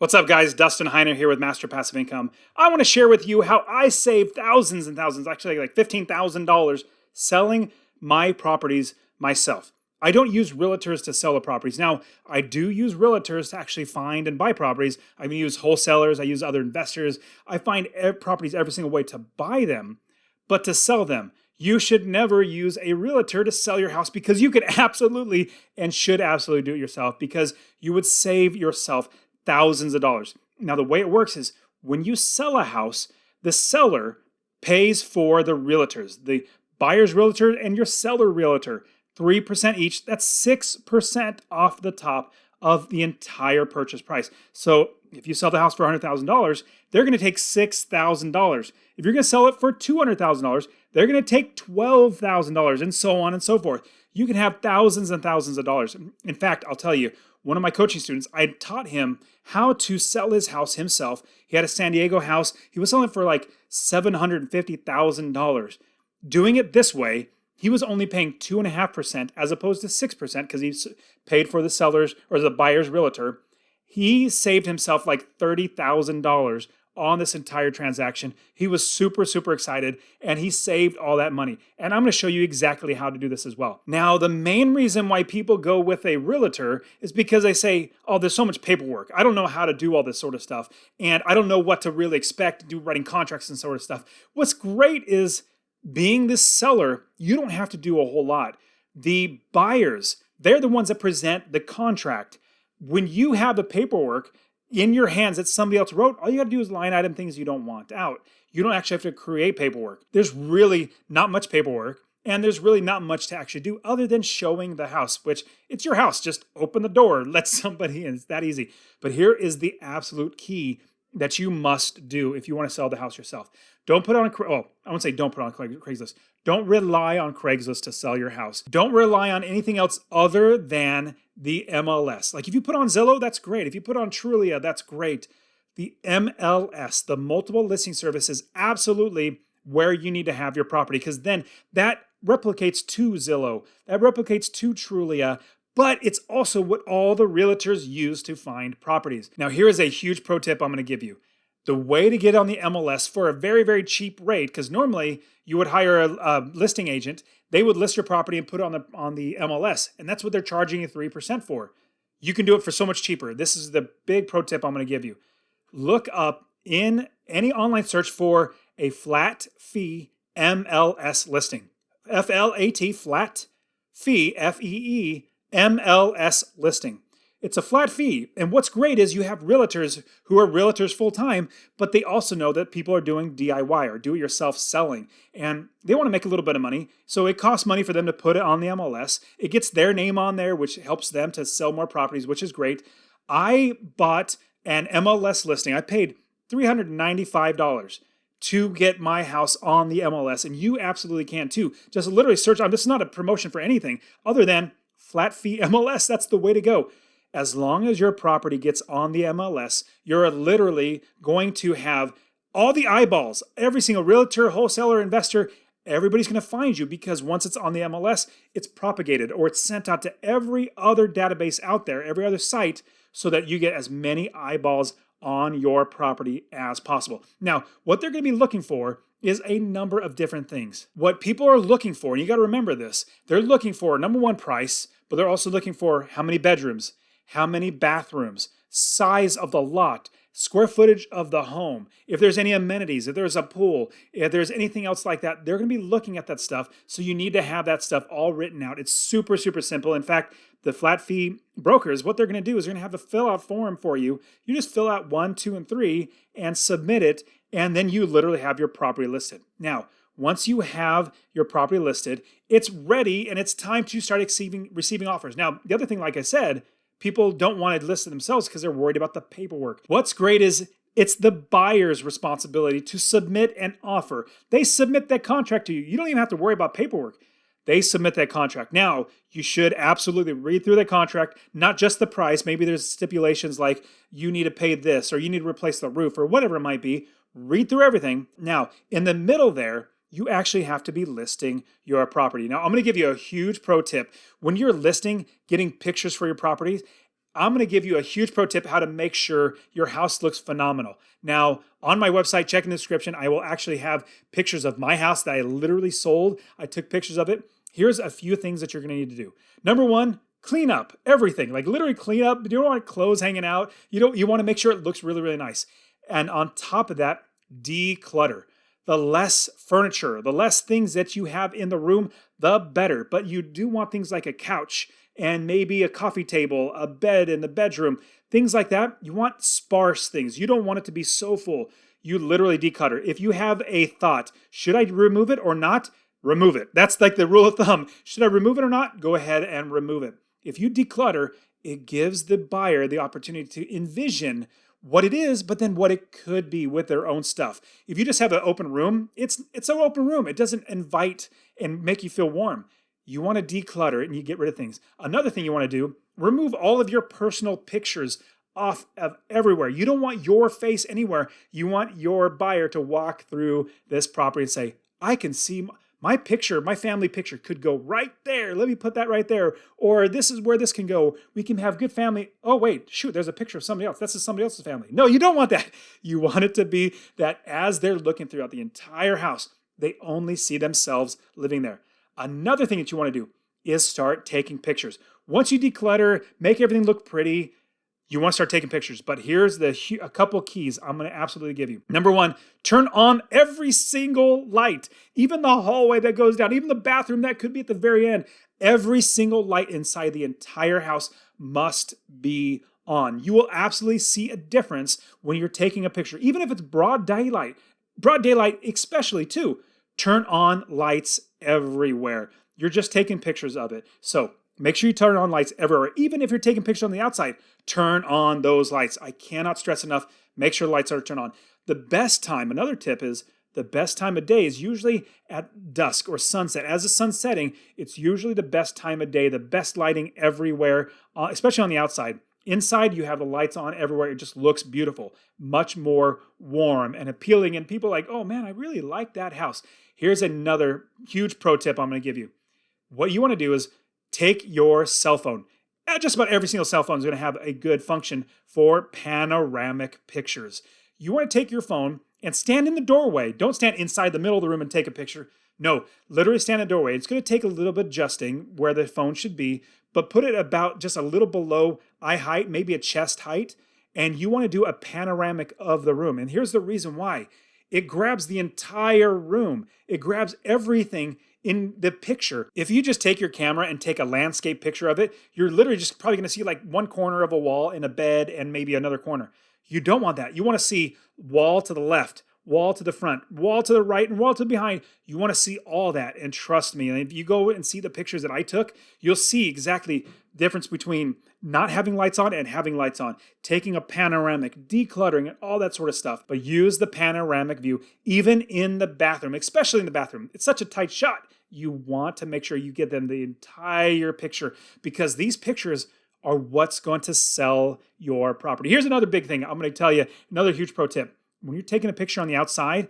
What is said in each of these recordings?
What's up, guys? Dustin Heiner here with Master Passive Income. I want to share with you how I saved thousands and thousands, actually like $15,000, selling my properties myself. I don't use realtors to sell the properties. Now, I do use realtors to actually find and buy properties. I use wholesalers, I use other investors. I find properties every single way to buy them, but to sell them, you should never use a realtor to sell your house because you could absolutely and should absolutely do it yourself because you would save yourself thousands of dollars. Now, the way it works is when you sell a house, the seller pays for the realtors, the buyer's realtor and your seller realtor, 3% each. That's 6% off the top of the entire purchase price. So if you sell the house for $100,000, they're going to take $6,000. If you're going to sell it for $200,000, they're going to take $12,000 and so on and so forth. You can have thousands and thousands of dollars. In fact, I'll tell you, one of my coaching students, I taught him how to sell his house himself. He had a San Diego house. He was selling it for like $750,000. Doing it this way, he was only paying 2.5% as opposed to 6% because he paid for the seller's or the buyer's realtor. He saved himself like $30,000 on this entire transaction. He was super, super excited and he saved all that money. And I'm going to show you exactly how to do this as well. Now, the main reason why people go with a realtor is because they say, oh, there's so much paperwork. I don't know how to do all this sort of stuff. And I don't know what to really expect to do writing contracts and sort of stuff. What's great is being this seller, you don't have to do a whole lot. The buyers, they're the ones that present the contract. When you have the paperwork in your hands that somebody else wrote, all you got to do is line item things you don't want out. You don't actually have to create paperwork. There's really not much paperwork, and there's really not much to actually do other than showing the house, which it's your house. Just open the door, let somebody in. It's that easy. But here is the absolute key that you must do if you want to sell the house yourself. Don't put on, I won't say don't put on Craigslist. Don't rely on Craigslist to sell your house. Don't rely on anything else other than the MLS. Like if you put on Zillow, that's great. If you put on Trulia, that's great. The MLS, the multiple listing service, is absolutely where you need to have your property because then that replicates to Zillow, that replicates to Trulia, but it's also what all the realtors use to find properties. Now, here is a huge pro tip I'm going to give you. The way to get on the MLS for a very, very cheap rate, because normally you would hire a listing agent, they would list your property and put it on the MLS, and that's what they're charging you 3% for. You can do it for so much cheaper. This is the big pro tip I'm going to give you. Look up in any online search for a flat fee MLS listing. FLAT, flat fee, FEE, MLS listing. It's a flat fee. And what's great is you have realtors who are realtors full time, but they also know that people are doing DIY or do-it-yourself selling. And they want to make a little bit of money. So it costs money for them to put it on the MLS. It gets their name on there, which helps them to sell more properties, which is great. I bought an MLS listing. I paid $395 to get my house on the MLS. And you absolutely can too. Just literally search on, this is not a promotion for anything other than flat fee MLS. That's the way to go. As long as your property gets on the MLS, you're literally going to have all the eyeballs. Every single realtor, wholesaler, investor, everybody's going to find you because once it's on the MLS, it's propagated or it's sent out to every other database out there, every other site, so that you get as many eyeballs on your property as possible. Now, what they're going to be looking for is a number of different things. What people are looking for, and you got to remember this, they're looking for, number one, price, but they're also looking for how many bedrooms, how many bathrooms, size of the lot, square footage of the home, if there's any amenities, if there's a pool, if there's anything else like that, they're going to be looking at that stuff. So you need to have that stuff all written out. It's super, super simple. In fact, the flat fee brokers, what they're going to do is they're going to have a fill out form for you. You just fill out 1, 2, and 3 and submit it. And then you literally have your property listed. Now, once you have your property listed, it's ready and it's time to start receiving offers. Now, the other thing, like I said, people don't want to list it themselves because they're worried about the paperwork. What's great is it's the buyer's responsibility to submit an offer. They submit that contract to you. You don't even have to worry about paperwork. They submit that contract. Now, you should absolutely read through the contract, not just the price. Maybe there's stipulations like you need to pay this or you need to replace the roof or whatever it might be. Read through everything. Now, in the middle there, you actually have to be listing your property. Now, I'm going to give you a huge pro tip. When you're listing, getting pictures for your properties, I'm going to give you a huge pro tip how to make sure your house looks phenomenal. Now, on my website, check in the description, I will actually have pictures of my house that I literally sold. I took pictures of it. Here's a few things that you're going to need to do. Number one, clean up everything. Like literally clean up. You don't want clothes hanging out. You want to make sure it looks really, really nice. And on top of that, declutter. The less furniture, the less things that you have in the room, the better. But you do want things like a couch and maybe a coffee table, a bed in the bedroom, things like that. You want sparse things. You don't want it to be so full. You literally declutter. If you have a thought, should I remove it or not? Remove it. That's like the rule of thumb. Should I remove it or not? Go ahead and remove it. If you declutter, it gives the buyer the opportunity to envision what it is, but then what it could be with their own stuff. If you just have an open room, it's an open room. It doesn't invite and make you feel warm. You want to declutter and you get rid of things. Another thing you want to do, remove all of your personal pictures off of everywhere. You don't want your face anywhere. You want your buyer to walk through this property and say, I can see my picture, my family picture could go right there. Let me put that right there. Or this is where this can go. We can have good family. Oh, wait, shoot, there's a picture of somebody else. That's somebody else's family. No, you don't want that. You want it to be that as they're looking throughout the entire house, they only see themselves living there. Another thing that you want to do is start taking pictures. Once you declutter, make everything look pretty, you want to start taking pictures. But here's a couple keys I'm going to absolutely give you. Number one, turn on every single light, even the hallway that goes down, even the bathroom that could be at the very end. Every single light inside the entire house must be on. You will absolutely see a difference when you're taking a picture, even if it's broad daylight especially too. Turn on lights everywhere. You're just taking pictures of it. So make sure you turn on lights everywhere. Even if you're taking pictures on the outside, turn on those lights. I cannot stress enough, make sure lights are turned on. The best time, another tip is, the best time of day is usually at dusk or sunset. As the sun's setting, it's usually the best time of day, the best lighting everywhere, especially on the outside. Inside, you have the lights on everywhere. It just looks beautiful, much more warm and appealing. And people are like, oh man, I really like that house. Here's another huge pro tip I'm going to give you. What you want to do is take your cell phone. Just about every single cell phone is going to have a good function for panoramic pictures. You want to take your phone and stand in the doorway. Don't stand inside the middle of the room and take a picture. No, literally stand in the doorway. It's going to take a little bit adjusting where the phone should be, but put it about just a little below eye height, maybe a chest height, and you want to do a panoramic of the room. And here's the reason why. It grabs the entire room. It grabs everything in the picture. If you just take your camera and take a landscape picture of it, you're literally just probably going to see like one corner of a wall and a bed and maybe another corner. You don't want that. You want to see wall to the left, wall to the front, wall to the right, and wall to the behind. You want to see all that. And trust me, and if you go and see the pictures that I took, you'll see exactly the difference between not having lights on and having lights on, taking a panoramic, decluttering, and all that sort of stuff. But use the panoramic view, even in the bathroom, especially in the bathroom. It's such a tight shot. You want to make sure you get them the entire picture, because these pictures are what's going to sell your property. Here's another big thing I'm going to tell you, another huge pro tip. When you're taking a picture on the outside,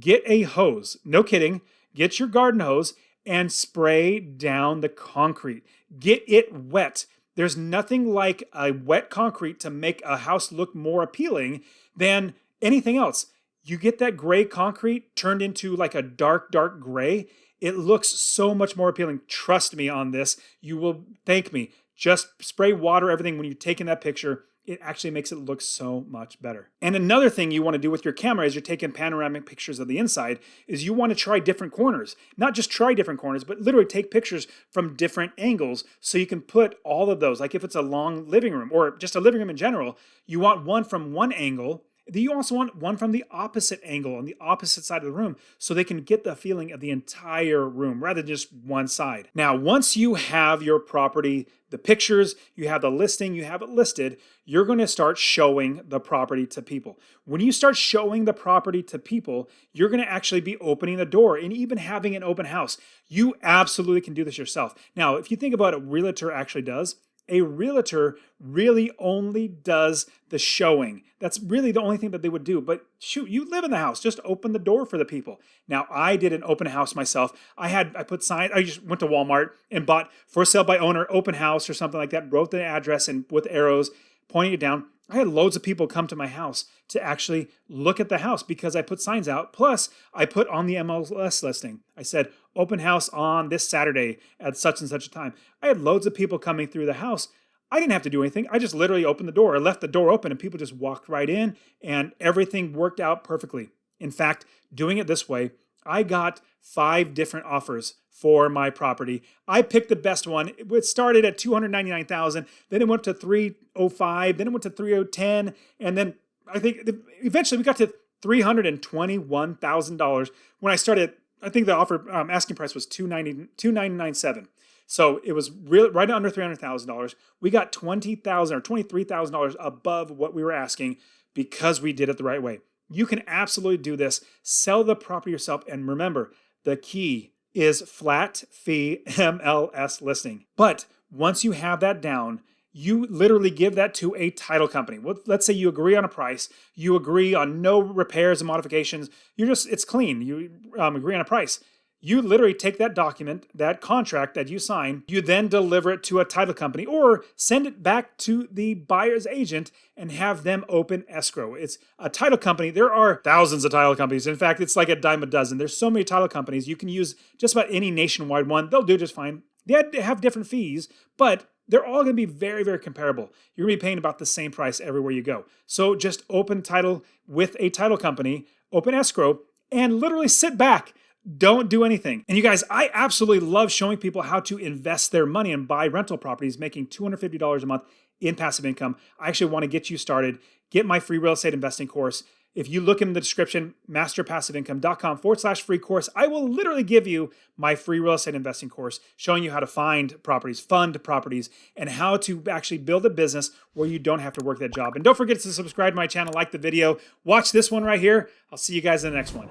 get a hose. No kidding. Get your garden hose and spray down the concrete. Get it wet. There's nothing like a wet concrete to make a house look more appealing than anything else. You get that gray concrete turned into like a dark, dark gray. It looks so much more appealing. Trust me on this. You will thank me. Just spray water, everything when you're taking that picture. It actually makes it look so much better. And another thing you want to do with your camera as you're taking panoramic pictures of the inside is you want to try different corners. Not just try different corners, but literally take pictures from different angles so you can put all of those. Like if it's a long living room or just a living room in general, you want one from one angle. You also want one from the opposite angle on the opposite side of the room so they can get the feeling of the entire room rather than just one side. Now, once you have your property, the pictures, you have the listing, you have it listed, you're going to start showing the property to people. When you start showing the property to people, you're going to actually be opening the door and even having an open house. You absolutely can do this yourself. Now, if you think about what a realtor actually does, A realtor really only does the showing. That's really the only thing that they would do. But shoot, you live in the house. Just open the door for the people. Now, I did an open house myself. I put signs. I just went to Walmart and bought for sale by owner, open house or something like that. Wrote the address and with arrows pointing it down. I had loads of people come to my house to actually look at the house because I put signs out. Plus, I put on the M.L.S listing. I said, open house on this Saturday at such and such a time. I had loads of people coming through the house. I didn't have to do anything. I just literally opened the door or left the door open and people just walked right in and everything worked out perfectly. In fact, doing it this way, I got 5 different offers for my property. I picked the best one. It started at $299,000, then it went to $305,000, then it went to $310,000, and then I think eventually we got to $321,000. When I started, I think the offer asking price was $299,700. So it was right under $300,000. We got $20,000 or $23,000 above what we were asking because we did it the right way. You can absolutely do this. Sell the property yourself. And remember, the key is flat fee M.L.S listing. But once you have that down, you literally give that to a title company. Well, let's say you agree on a price, you agree on no repairs and modifications. It's clean. You agree on a price. You literally take that document, that contract that you sign, you then deliver it to a title company or send it back to the buyer's agent and have them open escrow. It's a title company. There are thousands of title companies. In fact, it's like a dime a dozen. There's so many title companies. You can use just about any nationwide one. They'll do just fine. They have different fees, but they're all going to be very, very comparable. You're going to be paying about the same price everywhere you go. So just open title with a title company, open escrow, and literally sit back. Don't do anything. And you guys, I absolutely love showing people how to invest their money and buy rental properties, making $250 a month in passive income. I actually want to get you started. Get my free real estate investing course. If you look in the description, masterpassiveincome.com/free course, I will literally give you my free real estate investing course showing you how to find properties, fund properties, and how to actually build a business where you don't have to work that job. And don't forget to subscribe to my channel, like the video, watch this one right here. I'll see you guys in the next one.